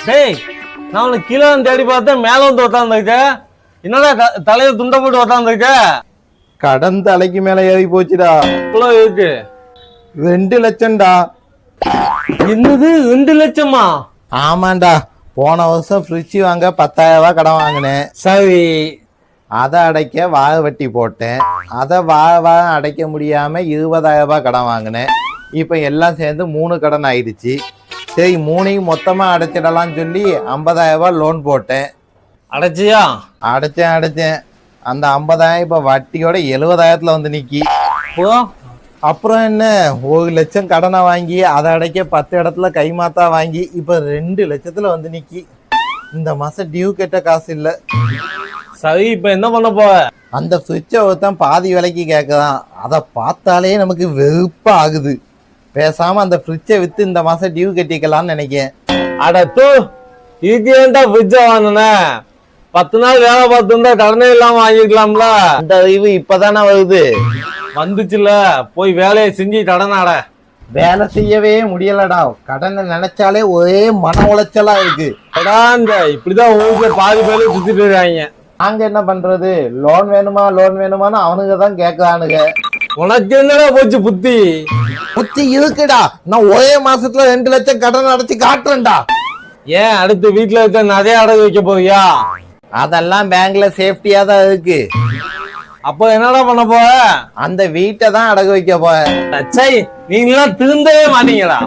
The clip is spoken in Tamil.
டேய், நான் உனக்கு கீழே தேடி பார்த்தேன், மேல வந்து உட்காந்துருக்க. என்னடா தலையில துண்டை போட்டு உட்காந்துருக்க? கடன் தலைக்கு மேல ஏறி போச்சுடா. இவ்வளவு இருக்கு? 2 லட்சம்டா. என்னது 2 லட்சமா? ஆமாண்டா, போன வருஷம் ஃப்ரிட்ஜ் வாங்க 10,000 ரூபாய் கடன் வாங்கினேன். சரி, அதை அடைக்க வாழை வெட்டி போட்டேன். அதை வாழை அடைக்க முடியாம 20,000 ரூபாய் கடன் வாங்கினேன். இப்போ எல்லாம் சேர்ந்து 3 கடன் ஆயிடுச்சு. சரி, 3ஐயும் மொத்தமா அடைச்சிடலாம்னு சொல்லி 50,000 ரூபாய் லோன் போட்டேன். அடைச்சியா? அடைச்சேன். அந்த 50,000 இப்ப வட்டியோட 70,000த்துல வந்து நிக்கி. அப்புறம் என்ன, 1 லட்சம் கடனை வாங்கி அதை அடைக்க 10 இடத்துல கைமாத்தா வாங்கி இப்ப 2 லட்சத்துல வந்து நிக்கி. இந்த மாசம் டியூ கட்ட காசு இல்ல. சரி, இப்ப என்ன பண்ண போற? அந்த ஃப்ரிட்ஜை ஒருத்தன் பாதி விலைக்கு கேட்கதான். அதை பார்த்தாலே நமக்கு வெறுப்பா ஆகுது. பேசாம அந்த ஃப்ரிட்ஜை வித்து இந்த மாசம் டியூ கட்டிக்கலாம்னு நினைக்கிறேன். அடத்து, இது ஏன்டா ஃப்ரிட்ஜ வாங்கின? 10 நாள் வேலை பார்த்துருந்தா கடனே இல்லாம வாங்கிக்கலாம்ல. அந்த அறிவு இப்பதானே வருது. வந்துச்சுல, போய் வேலையை செஞ்சு கடனாட. வேலை செய்யவே முடியலடா. கடனை நினைச்சாலே ஒரே மன உளைச்சலா இருக்கு. இப்படிதான் ஊருக்குள்ள பாதி பேரு சுத்திட்டு இருக்காங்க. நாங்க என்ன பண்றது? லோன் வேணுமான்னு அவனுங்க தான் கேட்கறானுங்க. உனக்கு என்னடா போச்சு புத்தி? புத்தி இருக்குடா. நான் ஒரே மாசத்துல 2 லட்சம் கடன் அடைச்சு காட்டுறேன்டா. ஏன் அடுத்து வீட்டுல இருக்க நிறைய அடகு வைக்க போறியா? அதெல்லாம் பேங்க்ல சேஃப்டியா தான் இருக்கு. அப்போ என்னடா பண்ண போற? அந்த வீட்டை தான் அடகு வைக்க போற. நீங்க திருந்தவே மாட்டீங்களா?